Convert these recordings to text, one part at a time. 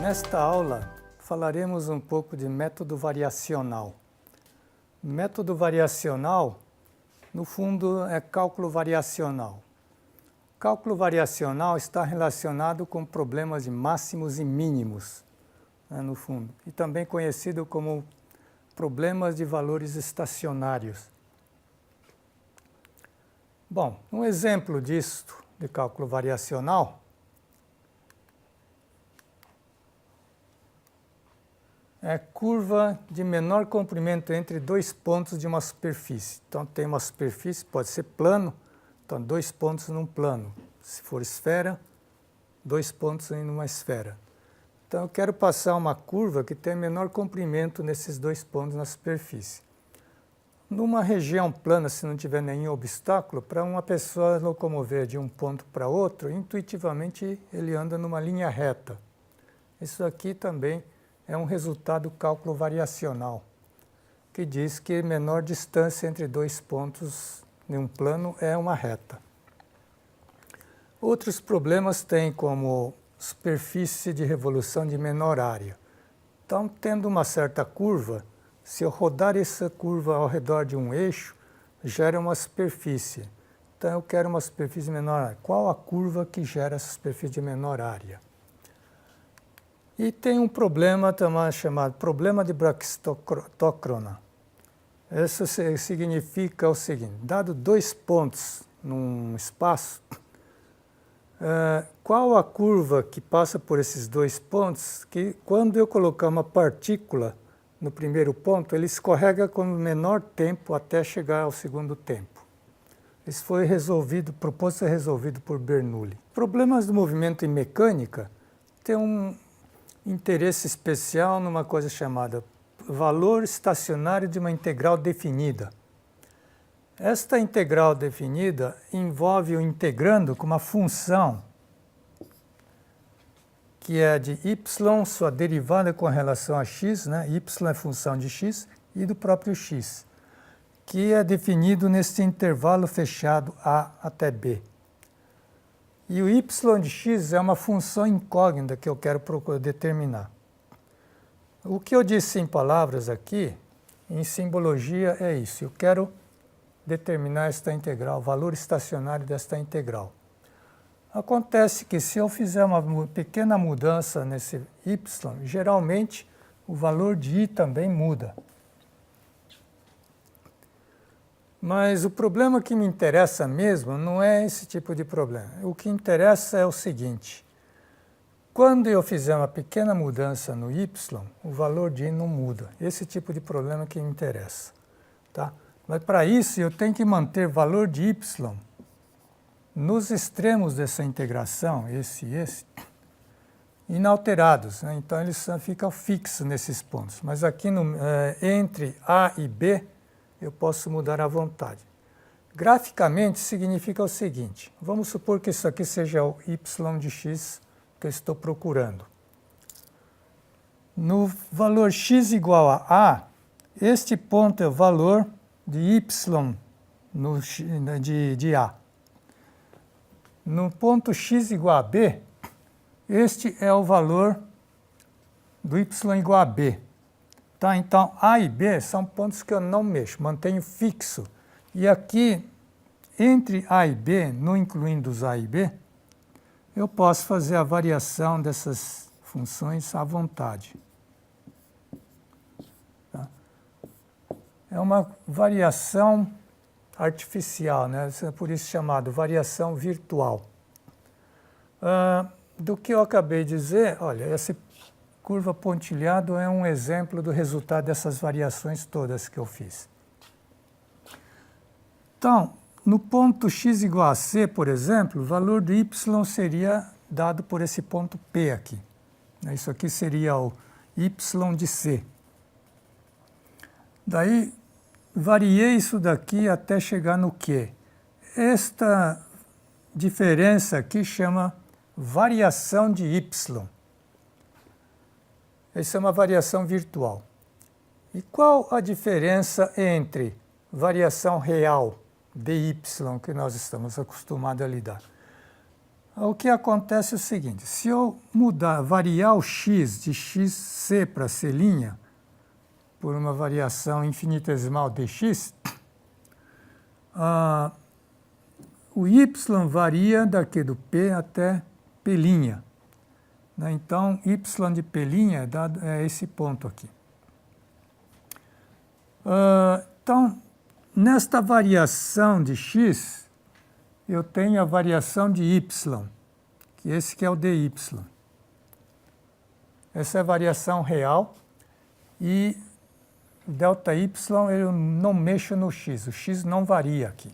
Nesta aula, falaremos um pouco de método variacional. Método variacional, no fundo, é cálculo variacional. Cálculo variacional está relacionado com problemas de máximos e mínimos, no fundo, e também conhecido como problemas de valores estacionários. Bom, um exemplo disto, de cálculo variacional, é curva de menor comprimento entre dois pontos de uma superfície. Então, tem uma superfície, pode ser plano, então, dois pontos num plano. Se for esfera, dois pontos em uma esfera. Então, eu quero passar uma curva que tem menor comprimento nesses dois pontos na superfície. Numa região plana, se não tiver nenhum obstáculo, para uma pessoa locomover de um ponto para outro, intuitivamente ele anda numa linha reta. Isso aqui também é um resultado do cálculo variacional, que diz que menor distância entre dois pontos em um plano é uma reta. Outros problemas têm como superfície de revolução de menor área. Então, tendo uma certa curva, se eu rodar essa curva ao redor de um eixo, gera uma superfície. Então, eu quero uma superfície de menor área. Qual a curva que gera essa superfície de menor área? E tem um problema também chamado problema de Brachistochrona. Isso significa o seguinte: dado dois pontos num espaço, qual a curva que passa por esses dois pontos, que quando eu colocar uma partícula no primeiro ponto, ele escorrega com menor tempo até chegar ao segundo tempo. Isso foi proposto ser resolvido por Bernoulli. Problemas do movimento em mecânica têm um interesse especial numa coisa chamada valor estacionário de uma integral definida. Esta integral definida envolve o integrando com uma função que é de y, sua derivada com relação a x, né? Y é função de x, e do próprio x, que é definido nesse intervalo fechado a até b. E o y de x é uma função incógnita que eu quero determinar. O que eu disse em palavras aqui, em simbologia, é isso. Eu quero determinar esta integral, o valor estacionário desta integral. Acontece que se eu fizer uma pequena mudança nesse y, geralmente o valor de i também muda. Mas o problema que me interessa mesmo não é esse tipo de problema. O que interessa é o seguinte: quando eu fizer uma pequena mudança no y, o valor de i não muda. Esse tipo de problema que me interessa. Tá? Mas para isso eu tenho que manter o valor de y nos extremos dessa integração, esse e esse, inalterados, né? Então eles ficam fixos nesses pontos. Mas aqui entre A e B, eu posso mudar à vontade. Graficamente, significa o seguinte: vamos supor que isso aqui seja o y de x que eu estou procurando. No valor x igual a A, este ponto é o valor de y de A. No ponto x igual a B, este é o valor do y igual a B. Tá? Então, A e B são pontos que eu não mexo, mantenho fixo. E aqui, entre A e B, não incluindo os A e B, eu posso fazer a variação dessas funções à vontade. Tá? É uma variação artificial, né? Por isso chamado variação virtual. Do que eu acabei de dizer, olha, essa curva pontilhado é um exemplo do resultado dessas variações todas que eu fiz. Então, no ponto x igual a c, por exemplo, o valor de y seria dado por esse ponto P aqui. Isso aqui seria o y de c. Daí, variei isso daqui até chegar no Q. Esta diferença aqui chama variação de y. Essa é uma variação virtual. E qual a diferença entre variação real, dy, que nós estamos acostumados a lidar? O que acontece é o seguinte, se eu variar o x de xc para c' por uma variação infinitesimal dx, o y varia daqui do p até p', né? Então, y de p' é esse ponto aqui. Então, nesta variação de x, eu tenho a variação de y, que esse que é o dy. Essa é a variação real e ΔY eu não mexo no x, o x não varia aqui.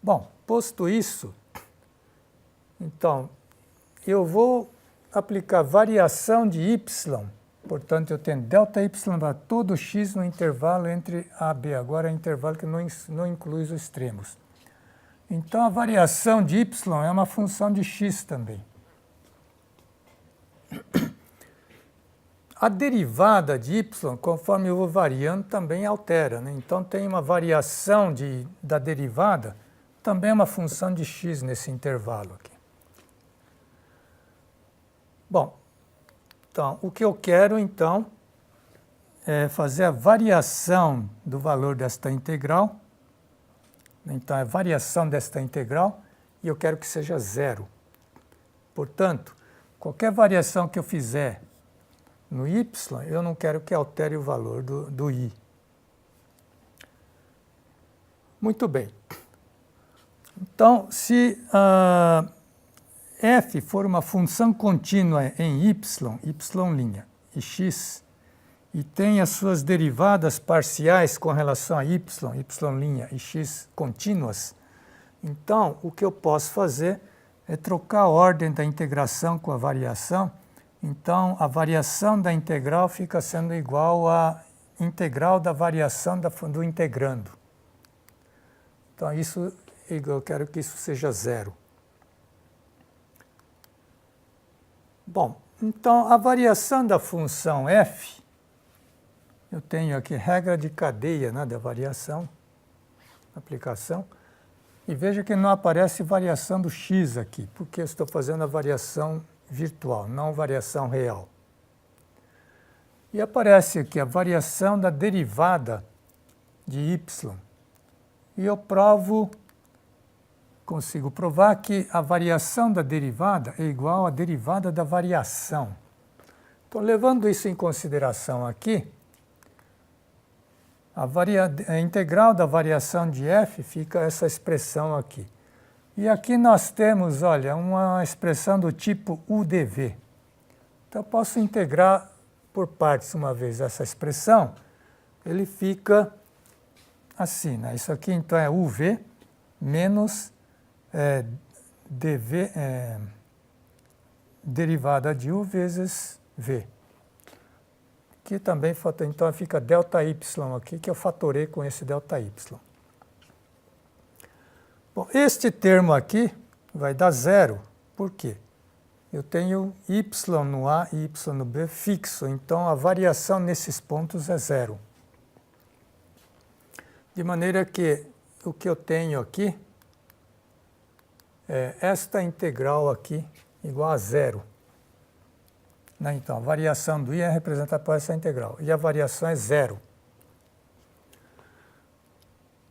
Bom, posto isso, então, eu vou aplicar variação de y, portanto, eu tenho ΔY para todo x no intervalo entre A e B. Agora é um intervalo que não inclui os extremos. Então, a variação de y é uma função de x também. A derivada de y, conforme eu vou variando, também altera, né? Então, tem uma variação da derivada, também é uma função de x nesse intervalo aqui. Bom, então, o que eu quero, então, é fazer a variação do valor desta integral. Então, é a variação desta integral e eu quero que seja zero. Portanto, qualquer variação que eu fizer no y, eu não quero que altere o valor do i. Muito bem. Então, se f for uma função contínua em y' e x, e tem as suas derivadas parciais com relação a y' e x contínuas, então o que eu posso fazer é trocar a ordem da integração com a variação. Então, a variação da integral fica sendo igual à integral da variação do integrando. Então, isso, eu quero que isso seja zero. Bom, então, a variação da função f, eu tenho aqui regra de cadeia, né, da variação, aplicação, e veja que não aparece variação do x aqui, porque eu estou fazendo a variação virtual, não variação real. E aparece aqui a variação da derivada de y. E eu consigo provar que a variação da derivada é igual à derivada da variação. Então, levando isso em consideração aqui, a integral da variação de f fica essa expressão aqui. E aqui nós temos, olha, uma expressão do tipo UDV. Então, eu posso integrar por partes uma vez essa expressão, ele fica assim, né? Isso aqui, então, é UV menos dv, derivada de U vezes V. Aqui também, então, fica ΔY aqui, que eu fatorei com esse ΔY. Bom, este termo aqui vai dar zero. Por quê? Eu tenho y no A e y no B fixo, então a variação nesses pontos é zero. De maneira que o que eu tenho aqui é esta integral aqui igual a zero. Né? Então, a variação do i é representada por essa integral, e a variação é zero.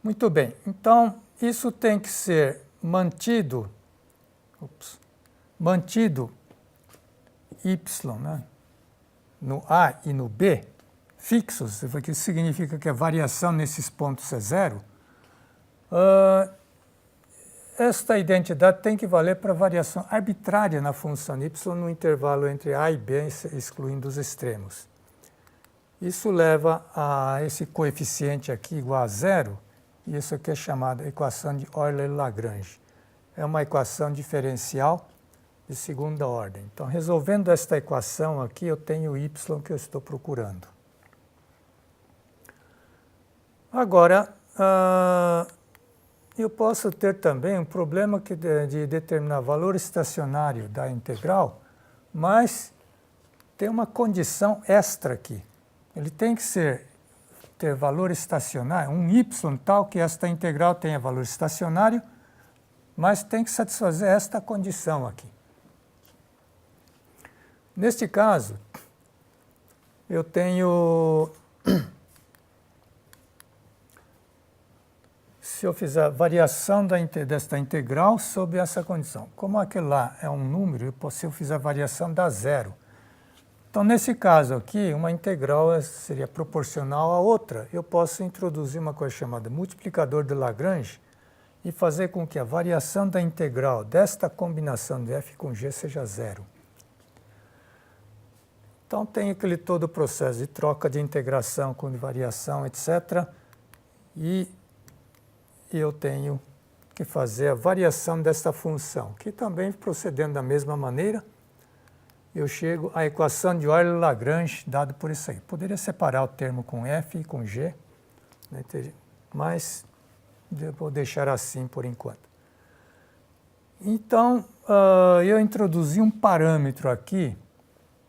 Muito bem, então, isso tem que ser mantido y, né, no A e no B, fixos, o que significa que a variação nesses pontos é zero. Esta identidade tem que valer para a variação arbitrária na função y no intervalo entre A e B, excluindo os extremos. Isso leva a esse coeficiente aqui igual a zero, e isso aqui é chamada equação de Euler-Lagrange. É uma equação diferencial de segunda ordem. Então, resolvendo esta equação aqui, eu tenho o y que eu estou procurando. Agora, eu posso ter também um problema de determinar valor estacionário da integral, mas tem uma condição extra aqui. Ele tem que ter valor estacionário, um y tal que esta integral tenha valor estacionário mas tem que satisfazer esta condição aqui. Neste caso, eu tenho, se eu fizer a variação desta integral sobre essa condição. Como aquele lá é um número, se eu fizer a variação dá zero. Então, nesse caso aqui, uma integral seria proporcional à outra. Eu posso introduzir uma coisa chamada multiplicador de Lagrange e fazer com que a variação da integral desta combinação de f com g seja zero. Então, tem aquele todo o processo de troca de integração com variação, etc. E eu tenho que fazer a variação desta função, que também, procedendo da mesma maneira, eu chego à equação de Euler-Lagrange dado por isso aí. Poderia separar o termo com f e com g, né, mas vou deixar assim por enquanto. Então, eu introduzi um parâmetro aqui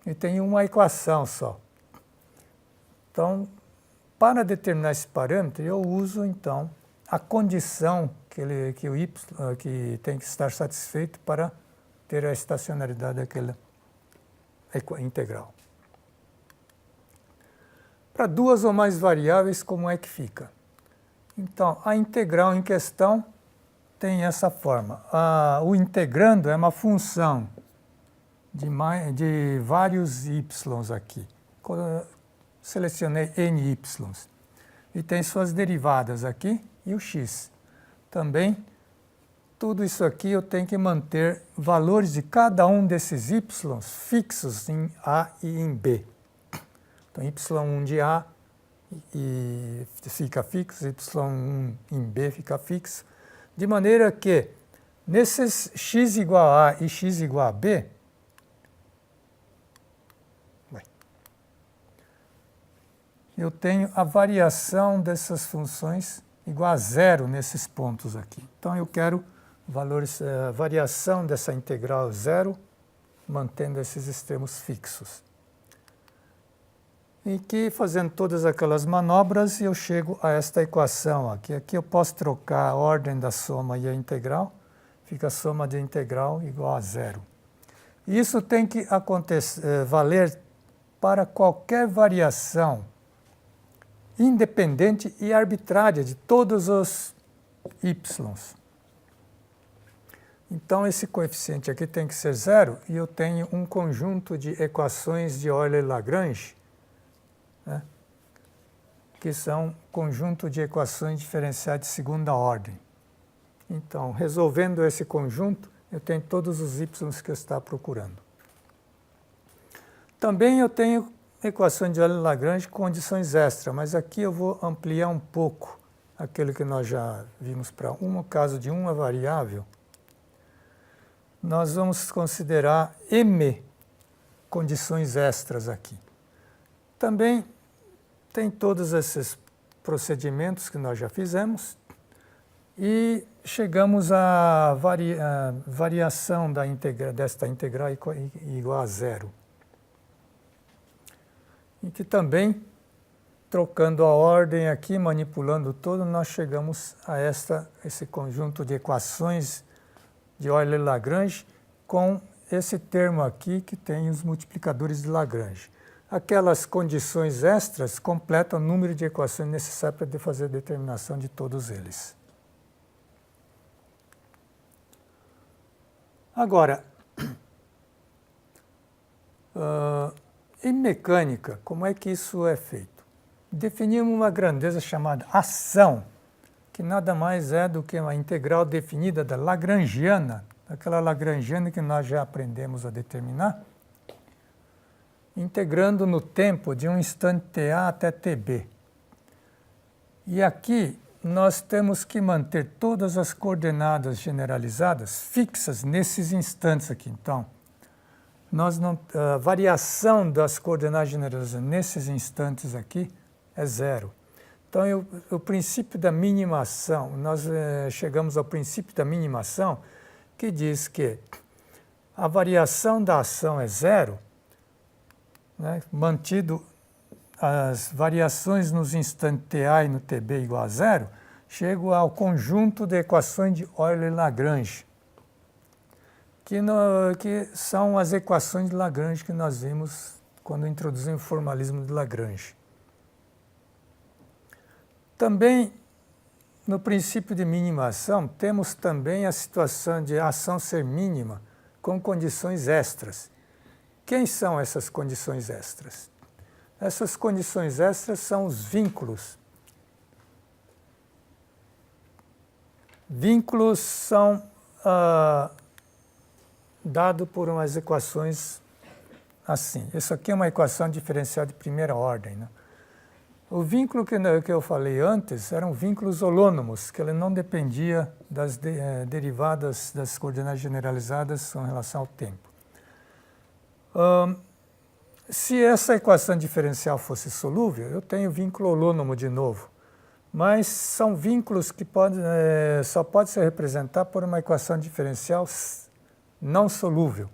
e tenho uma equação só. Então, para determinar esse parâmetro, eu uso, então, a condição que o y que tem que estar satisfeito para ter a estacionalidade daquela integral. Para duas ou mais variáveis, como é que fica? Então, a integral em questão tem essa forma. O integrando é uma função de vários y aqui. Selecionei n y. E tem suas derivadas aqui e o x. Também, tudo isso aqui eu tenho que manter valores de cada um desses y fixos em A e em B. Então, y1 de A e fica fixo, y1 em B fica fixo. De maneira que, nesses x igual a A e x igual a B, eu tenho a variação dessas funções igual a zero nesses pontos aqui. Então, eu quero variação dessa integral zero, mantendo esses extremos fixos. E que, fazendo todas aquelas manobras, eu chego a esta equação aqui. Aqui eu posso trocar a ordem da soma e a integral. Fica a soma de integral igual a zero. E isso tem que valer para qualquer variação independente e arbitrária de todos os y. Então, esse coeficiente aqui tem que ser zero e eu tenho um conjunto de equações de Euler-Lagrange, né, que são conjunto de equações diferenciais de segunda ordem. Então, resolvendo esse conjunto, eu tenho todos os y que eu estava procurando. Também eu tenho equações de Euler-Lagrange com condições extra, mas aqui eu vou ampliar um pouco aquilo que nós já vimos para um caso de uma variável. Nós vamos considerar M condições extras aqui. Também tem todos esses procedimentos que nós já fizemos e chegamos à variação desta integral igual a zero. E que também, trocando a ordem aqui, manipulando todo, nós chegamos a esse conjunto de equações de Euler-Lagrange com esse termo aqui que tem os multiplicadores de Lagrange. Aquelas condições extras completam o número de equações necessárias para fazer a determinação de todos eles. Agora, em mecânica, como é que isso é feito? Definimos uma grandeza chamada ação, que nada mais é do que uma integral definida da Lagrangiana, aquela Lagrangiana que nós já aprendemos a determinar, integrando no tempo de um instante ta até tb. E aqui nós temos que manter todas as coordenadas generalizadas fixas nesses instantes aqui. Então, a variação das coordenadas generalizadas nesses instantes aqui é zero. Então, o princípio da minimação, nós chegamos ao princípio da minimação, que diz que a variação da ação é zero, né, mantido as variações nos instantes ta e no tb igual a zero, chego ao conjunto de equações de Euler-Lagrange, que são as equações de Lagrange que nós vimos quando introduzimos o formalismo de Lagrange. Também, no princípio de minimação, temos também a situação de a ação ser mínima com condições extras. Quem são essas condições extras? Essas condições extras são os vínculos. Vínculos são dados por umas equações assim. Isso aqui é uma equação diferencial de primeira ordem, né? O vínculo que eu falei antes eram vínculos holônomos, que ele não dependia das derivadas das coordenadas generalizadas com relação ao tempo. Se essa equação diferencial fosse solúvel, eu tenho vínculo holônomo de novo. Mas são vínculos que só pode ser representado por uma equação diferencial não solúvel.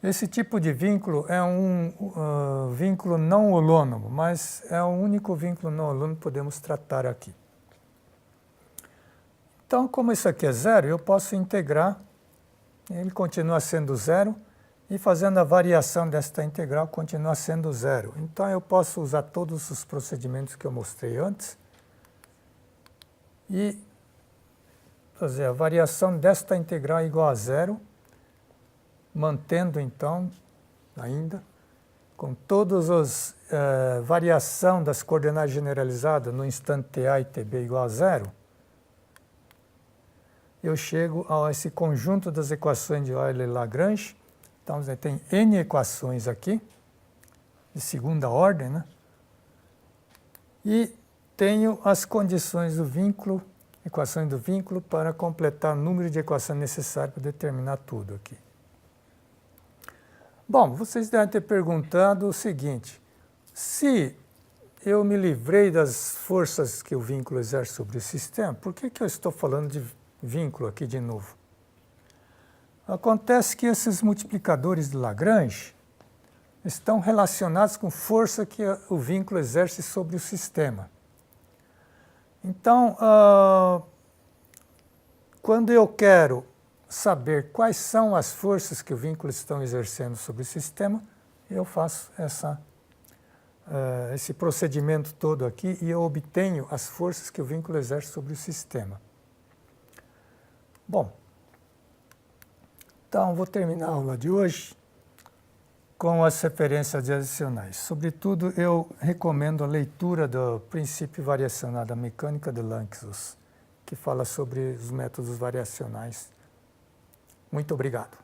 Esse tipo de vínculo é um vínculo não holônomo, mas é o único vínculo não holônomo que podemos tratar aqui. Então, como isso aqui é zero, eu posso integrar, ele continua sendo zero, e fazendo a variação desta integral continua sendo zero. Então, eu posso usar todos os procedimentos que eu mostrei antes e fazer a variação desta integral igual a zero, mantendo, então, ainda, com todas as variação das coordenadas generalizadas no instante ta e tb igual a zero, eu chego a esse conjunto das equações de Euler-Lagrange. Então, tem N equações aqui, de segunda ordem, né? E tenho as condições do vínculo, equações do vínculo, para completar o número de equações necessário para determinar tudo aqui. Bom, vocês devem ter perguntado o seguinte: se eu me livrei das forças que o vínculo exerce sobre o sistema, por que eu estou falando de vínculo aqui de novo? Acontece que esses multiplicadores de Lagrange estão relacionados com força que o vínculo exerce sobre o sistema. Então, quando eu quero saber quais são as forças que o vínculo estão exercendo sobre o sistema, eu faço esse procedimento todo aqui e eu obtenho as forças que o vínculo exerce sobre o sistema. Bom, então vou terminar a aula de hoje com as referências adicionais. Sobretudo, eu recomendo a leitura do princípio variacional da mecânica de Lanczos, que fala sobre os métodos variacionais. Muito obrigado.